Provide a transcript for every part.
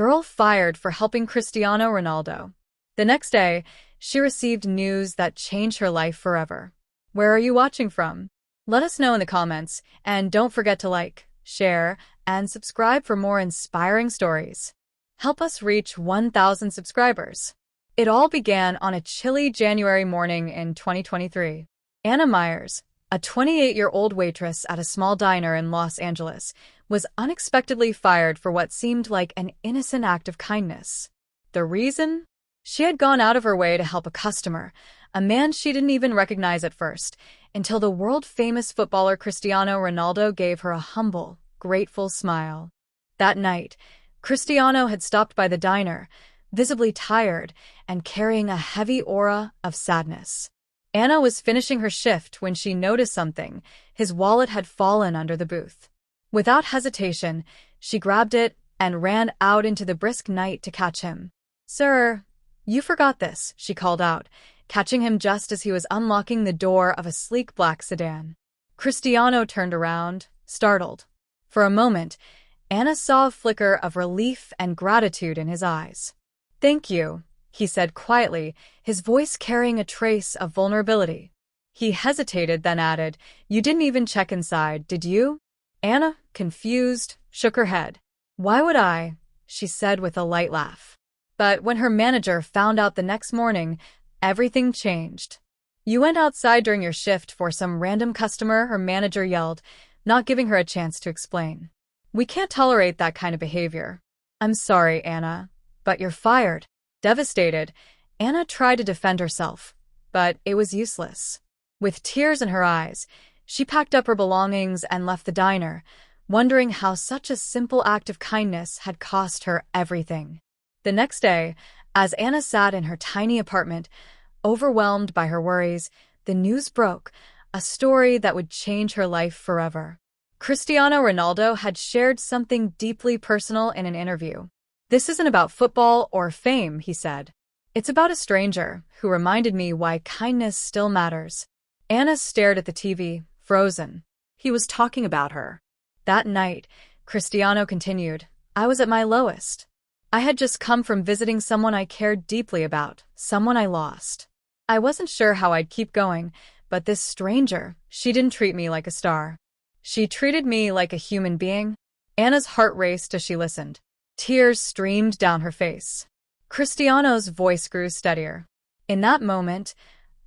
girl fired for helping Cristiano Ronaldo. The next day, she received news that changed her life forever. Where are you watching from? Let us know in the comments, and don't forget to like, share, and subscribe for more inspiring stories. Help us reach 1,000 subscribers. It all began on a chilly January morning in 2023. Anna Myers, a 28-year-old waitress at a small diner in Los Angeles, was unexpectedly fired for what seemed like an innocent act of kindness. The reason? She had gone out of her way to help a customer, a man she didn't even recognize at first, until the world-famous footballer Cristiano Ronaldo gave her a humble, grateful smile. That night, Cristiano had stopped by the diner, visibly tired and carrying a heavy aura of sadness. Anna was finishing her shift when she noticed something. His wallet had fallen under the booth. Without hesitation, she grabbed it and ran out into the brisk night to catch him. "Sir, you forgot this," she called out, catching him just as he was unlocking the door of a sleek black sedan. Cristiano turned around, startled. For a moment, Anna saw a flicker of relief and gratitude in his eyes. "Thank you," he said quietly, his voice carrying a trace of vulnerability. He hesitated, then added, "You didn't even check inside, did you?" Anna, confused, shook her head. "Why would I?" she said with a light laugh. But when her manager found out the next morning, everything changed. "You went outside during your shift for some random customer," her manager yelled, not giving her a chance to explain. "We can't tolerate that kind of behavior." "I'm sorry, Anna, but you're fired." Devastated, Anna tried to defend herself, but it was useless. With tears in her eyes, she packed up her belongings and left the diner, wondering how such a simple act of kindness had cost her everything. The next day, as Anna sat in her tiny apartment, overwhelmed by her worries, the news broke, a story that would change her life forever. Cristiano Ronaldo had shared something deeply personal in an interview. "This isn't about football or fame," he said. "It's about a stranger who reminded me why kindness still matters." Anna stared at the TV, frozen. He was talking about her. That night, Cristiano continued, "I was at my lowest. I had just come from visiting someone I cared deeply about, someone I lost. I wasn't sure how I'd keep going, but this stranger, she didn't treat me like a star. She treated me like a human being." Anna's heart raced as she listened. Tears streamed down her face. Cristiano's voice grew steadier. "In that moment,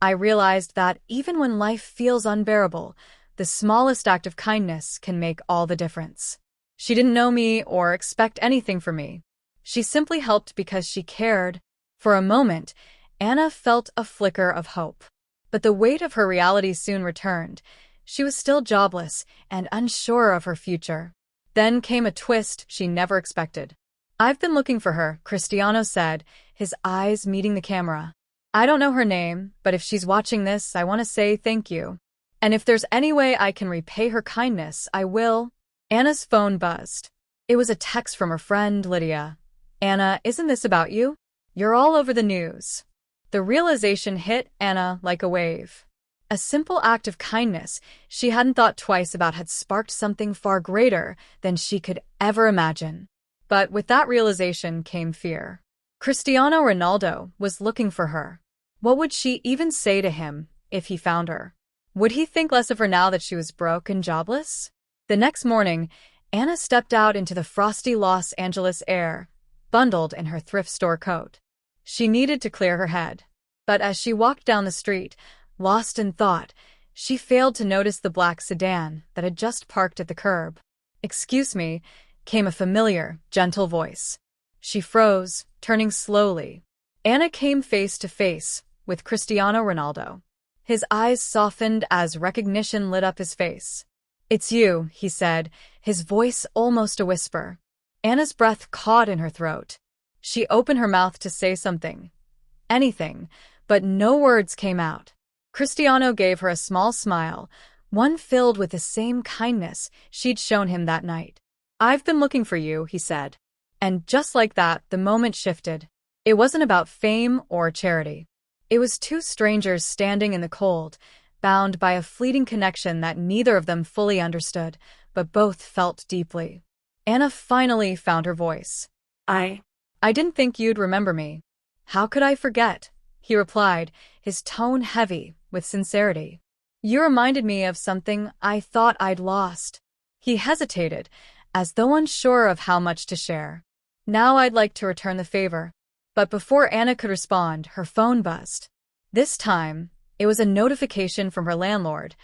I realized that even when life feels unbearable, the smallest act of kindness can make all the difference. She didn't know me or expect anything from me. She simply helped because she cared." For a moment, Anna felt a flicker of hope. But the weight of her reality soon returned. She was still jobless and unsure of her future. Then came a twist she never expected. "I've been looking for her," Cristiano said, his eyes meeting the camera. "I don't know her name, but if she's watching this, I want to say thank you. And if there's any way I can repay her kindness, I will." Anna's phone buzzed. It was a text from her friend, Lydia. "Anna, isn't this about you? You're all over the news." The realization hit Anna like a wave. A simple act of kindness she hadn't thought twice about had sparked something far greater than she could ever imagine. But with that realization came fear. Cristiano Ronaldo was looking for her. What would she even say to him if he found her? Would he think less of her now that she was broke and jobless? The next morning, Anna stepped out into the frosty Los Angeles air, bundled in her thrift store coat. She needed to clear her head. But as she walked down the street, lost in thought, she failed to notice the black sedan that had just parked at the curb. "Excuse me," came a familiar, gentle voice. She froze, turning slowly. Anna came face to face with Cristiano Ronaldo. His eyes softened as recognition lit up his face. "It's you," he said, his voice almost a whisper. Anna's breath caught in her throat. She opened her mouth to say something, anything, but no words came out. Cristiano gave her a small smile, one filled with the same kindness she'd shown him that night. "I've been looking for you," he said. And just like that, the moment shifted. It wasn't about fame or charity. It was two strangers standing in the cold, bound by a fleeting connection that neither of them fully understood, but both felt deeply. Anna finally found her voice. I, I didn't think you'd remember me. How could I forget? He replied, his tone heavy with sincerity. You reminded me of something I thought I'd lost. He hesitated, as though unsure of how much to share. Now I'd like to return the favor. But before Anna could respond, her phone buzzed. This time, it was a notification from her landlord.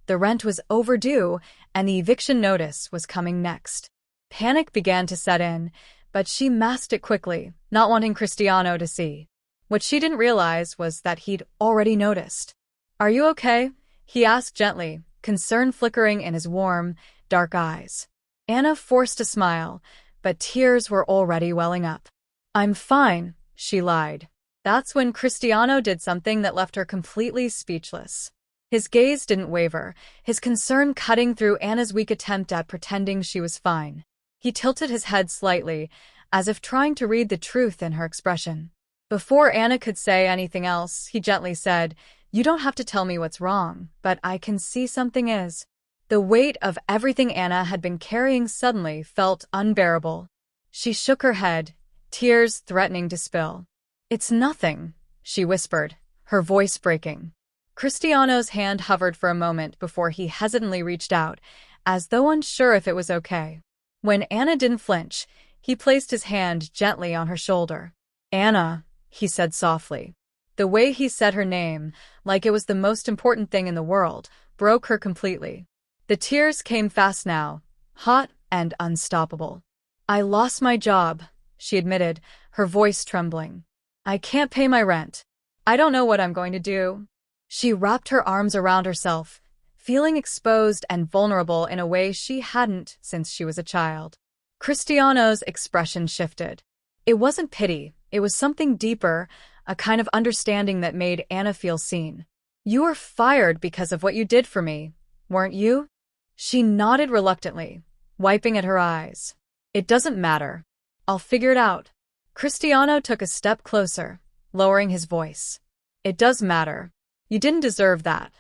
The rent was overdue, and the eviction notice was coming next. Panic began to set in, but she masked it quickly, not wanting Cristiano to see. What she didn't realize was that he'd already noticed. Are you okay? He asked gently, concern flickering in his warm, dark eyes. Anna forced a smile, but tears were already welling up. I'm fine, she lied. That's when Cristiano did something that left her completely speechless. His gaze didn't waver, his concern cutting through Anna's weak attempt at pretending she was fine. He tilted his head slightly, as if trying to read the truth in her expression. Before Anna could say anything else, he gently said, You don't have to tell me what's wrong, but I can see something is. The weight of everything Anna had been carrying suddenly felt unbearable. She shook her head, tears threatening to spill. It's nothing, she whispered, her voice breaking. Cristiano's hand hovered for a moment before he hesitantly reached out, as though unsure if it was okay. When Anna didn't flinch, he placed his hand gently on her shoulder. Anna, he said softly. The way he said her name, like it was the most important thing in the world, broke her completely. The tears came fast now, hot and unstoppable. I lost my job, she admitted, her voice trembling. I can't pay my rent. I don't know what I'm going to do. She wrapped her arms around herself, feeling exposed and vulnerable in a way she hadn't since she was a child. Cristiano's expression shifted. It wasn't pity, it was something deeper, a kind of understanding that made Anna feel seen. You were fired because of what you did for me, weren't you? She nodded reluctantly, wiping at her eyes. It doesn't matter. I'll figure it out. Cristiano took a step closer, lowering his voice. It does matter. You didn't deserve that.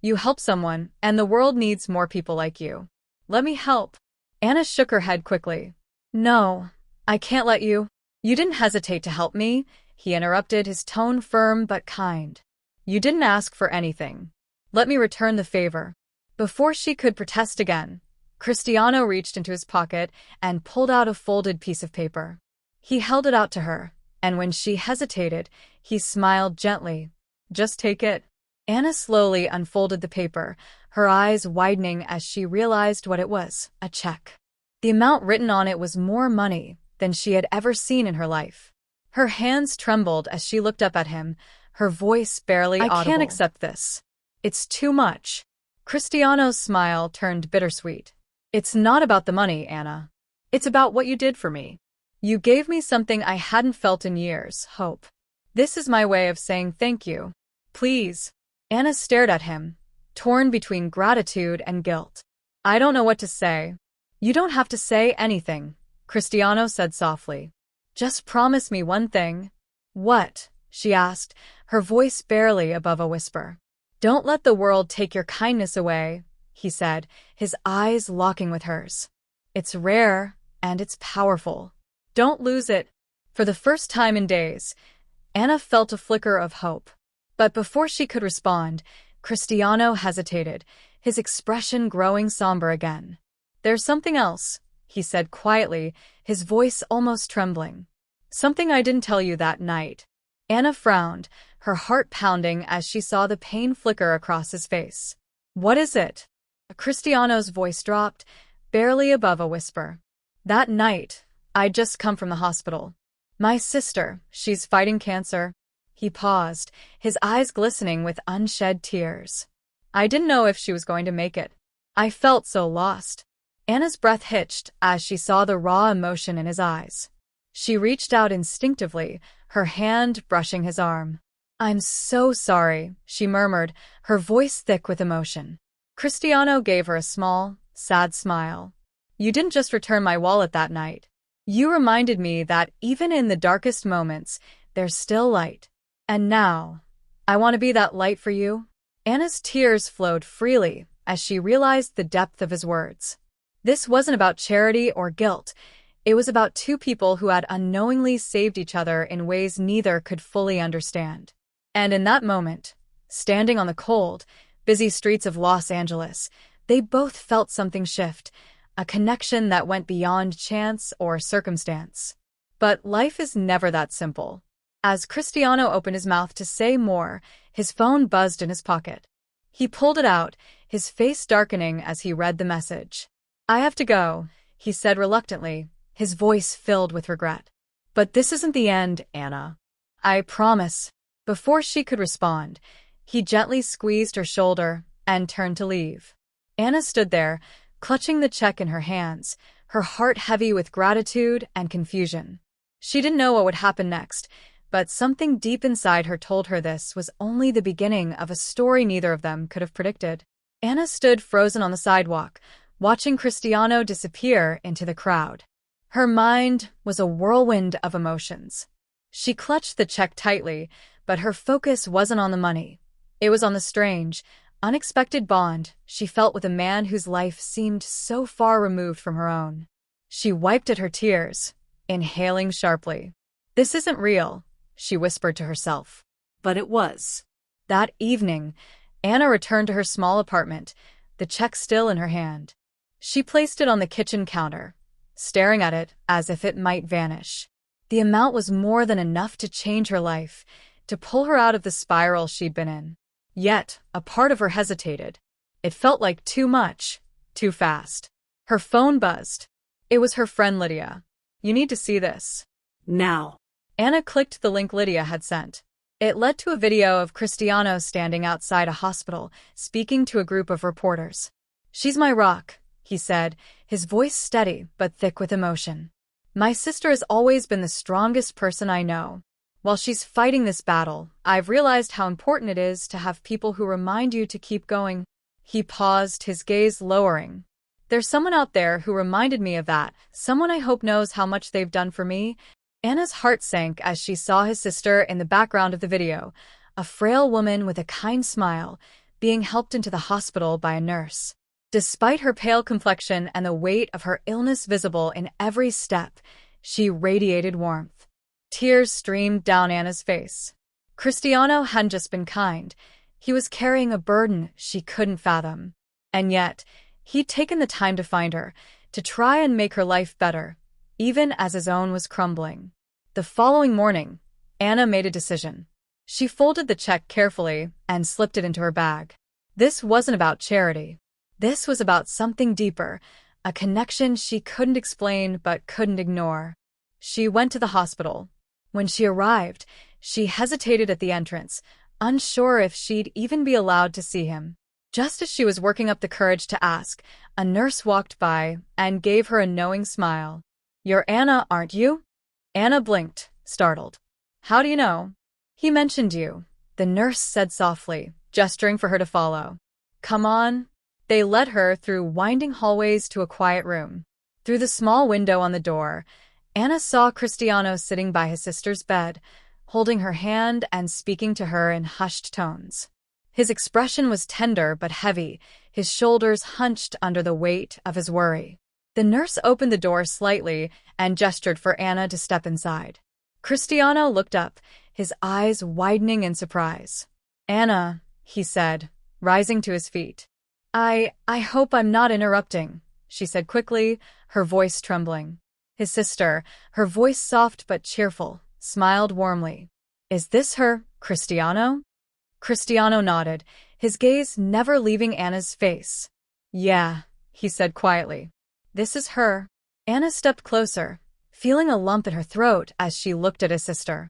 You helped someone, and the world needs more people like you. Let me help. Anna shook her head quickly. No, I can't let you. You didn't hesitate to help me, he interrupted, his tone firm but kind. You didn't ask for anything. Let me return the favor. Before she could protest again, Cristiano reached into his pocket and pulled out a folded piece of paper. He held it out to her, and when she hesitated, he smiled gently. Just take it. Anna slowly unfolded the paper, her eyes widening as she realized what it was, a check. The amount written on it was more money than she had ever seen in her life. Her hands trembled as she looked up at him, her voice barely audible. I can't accept this. It's too much. Cristiano's smile turned bittersweet. It's not about the money, Anna. It's about what you did for me. You gave me something I hadn't felt in years, hope. This is my way of saying thank you. Please. Anna stared at him, torn between gratitude and guilt. I don't know what to say. You don't have to say anything, Cristiano said softly. Just promise me one thing. What? She asked, her voice barely above a whisper. Don't let the world take your kindness away, he said, his eyes locking with hers. It's rare, and it's powerful. Don't lose it. For the first time in days, Anna felt a flicker of hope. But before she could respond, Cristiano hesitated, his expression growing somber again. There's something else, he said quietly, his voice almost trembling. Something I didn't tell you that night. Anna frowned, her heart pounding as she saw the pain flicker across his face. What is it? Cristiano's voice dropped, barely above a whisper. That night, I'd just come from the hospital. My sister, she's fighting cancer. He paused, his eyes glistening with unshed tears. I didn't know if she was going to make it. I felt so lost. Anna's breath hitched as she saw the raw emotion in his eyes. She reached out instinctively, her hand brushing his arm. I'm so sorry, she murmured, her voice thick with emotion. Cristiano gave her a small, sad smile. You didn't just return my wallet that night. You reminded me that even in the darkest moments, there's still light. And now, I want to be that light for you. Anna's tears flowed freely as she realized the depth of his words. This wasn't about charity or guilt. It was about two people who had unknowingly saved each other in ways neither could fully understand. And in that moment, standing on the cold, busy streets of Los Angeles, they both felt something shift, a connection that went beyond chance or circumstance. But life is never that simple. As Cristiano opened his mouth to say more, his phone buzzed in his pocket. He pulled it out, his face darkening as he read the message. "I have to go," he said reluctantly, his voice filled with regret. "But this isn't the end, Anna. I promise." Before she could respond, he gently squeezed her shoulder and turned to leave. Anna stood there, clutching the check in her hands, her heart heavy with gratitude and confusion. She didn't know what would happen next, but something deep inside her told her this was only the beginning of a story neither of them could have predicted. Anna stood frozen on the sidewalk, watching Cristiano disappear into the crowd. Her mind was a whirlwind of emotions. She clutched the check tightly, but her focus wasn't on the money. It was on the strange, unexpected bond she felt with a man whose life seemed so far removed from her own. She wiped at her tears, inhaling sharply. "This isn't real," she whispered to herself. But it was. That evening, Anna returned to her small apartment, the check still in her hand. She placed it on the kitchen counter, staring at it as if it might vanish. The amount was more than enough to change her life, to pull her out of the spiral she'd been in. Yet, a part of her hesitated. It felt like too much, too fast. Her phone buzzed. It was her friend Lydia. "You need to see this. Now." Anna clicked the link Lydia had sent. It led to a video of Cristiano standing outside a hospital, speaking to a group of reporters. "She's my rock," he said, his voice steady but thick with emotion. "My sister has always been the strongest person I know. While she's fighting this battle, I've realized how important it is to have people who remind you to keep going." He paused, his gaze lowering. "There's someone out there who reminded me of that, someone I hope knows how much they've done for me." Anna's heart sank as she saw his sister in the background of the video, a frail woman with a kind smile, being helped into the hospital by a nurse. Despite her pale complexion and the weight of her illness visible in every step, she radiated warmth. Tears streamed down Anna's face. Cristiano hadn't just been kind. He was carrying a burden she couldn't fathom. And yet, he'd taken the time to find her, to try and make her life better, even as his own was crumbling. The following morning, Anna made a decision. She folded the check carefully and slipped it into her bag. This wasn't about charity. This was about something deeper, a connection she couldn't explain but couldn't ignore. She went to the hospital. When she arrived, she hesitated at the entrance, unsure if she'd even be allowed to see him. Just as she was working up the courage to ask, a nurse walked by and gave her a knowing smile. "You're Anna, aren't you?" Anna blinked, startled. "How do you know?" "He mentioned you," the nurse said softly, gesturing for her to follow. "Come on." They led her through winding hallways to a quiet room. Through the small window on the door, Anna saw Cristiano sitting by his sister's bed, holding her hand and speaking to her in hushed tones. His expression was tender but heavy, his shoulders hunched under the weight of his worry. The nurse opened the door slightly and gestured for Anna to step inside. Cristiano looked up, his eyes widening in surprise. "Anna," he said, rising to his feet. I hope I'm not interrupting," she said quickly, her voice trembling. His sister, her voice soft but cheerful, smiled warmly. "Is this her, Cristiano?" Cristiano nodded, his gaze never leaving Anna's face. "Yeah," he said quietly. "This is her." Anna stepped closer, feeling a lump in her throat as she looked at his sister.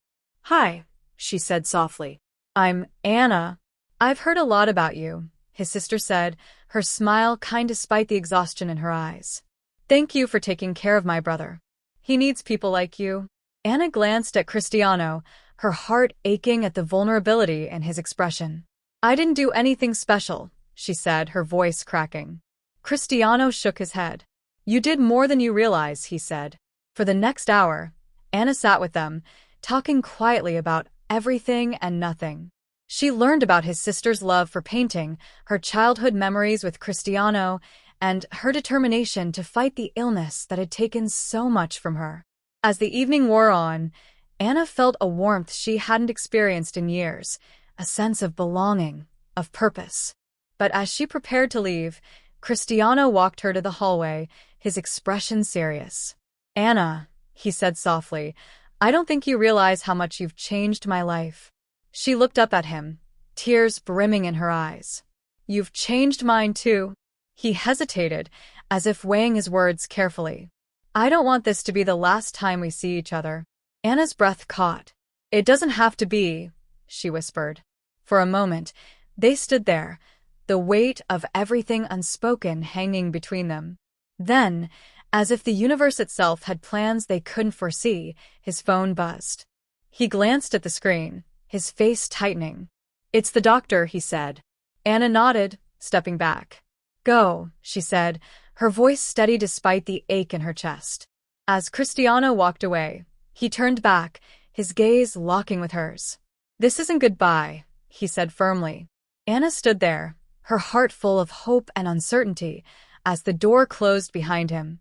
"Hi," she said softly. "I'm Anna. I've heard a lot about you," his sister said, her smile kind despite the exhaustion in her eyes. "Thank you for taking care of my brother. He needs people like you." Anna glanced at Cristiano, her heart aching at the vulnerability in his expression. "I didn't do anything special," she said, her voice cracking. Cristiano shook his head. "You did more than you realize," he said. For the next hour, Anna sat with them, talking quietly about everything and nothing. She learned about his sister's love for painting, her childhood memories with Cristiano, and her determination to fight the illness that had taken so much from her. As the evening wore on, Anna felt a warmth she hadn't experienced in years, a sense of belonging, of purpose. But as she prepared to leave, Cristiano walked her to the hallway, his expression serious. "Anna," he said softly, "I don't think you realize how much you've changed my life." She looked up at him, tears brimming in her eyes. "You've changed mine too." He hesitated, as if weighing his words carefully. "I don't want this to be the last time we see each other." Anna's breath caught. "It doesn't have to be," she whispered. For a moment, they stood there, the weight of everything unspoken hanging between them. Then, as if the universe itself had plans they couldn't foresee, his phone buzzed. He glanced at the screen, his face tightening. "It's the doctor," he said. Anna nodded, stepping back. "Go," she said, her voice steady despite the ache in her chest. As Cristiano walked away, he turned back, his gaze locking with hers. "This isn't goodbye," he said firmly. Anna stood there, her heart full of hope and uncertainty, as the door closed behind him.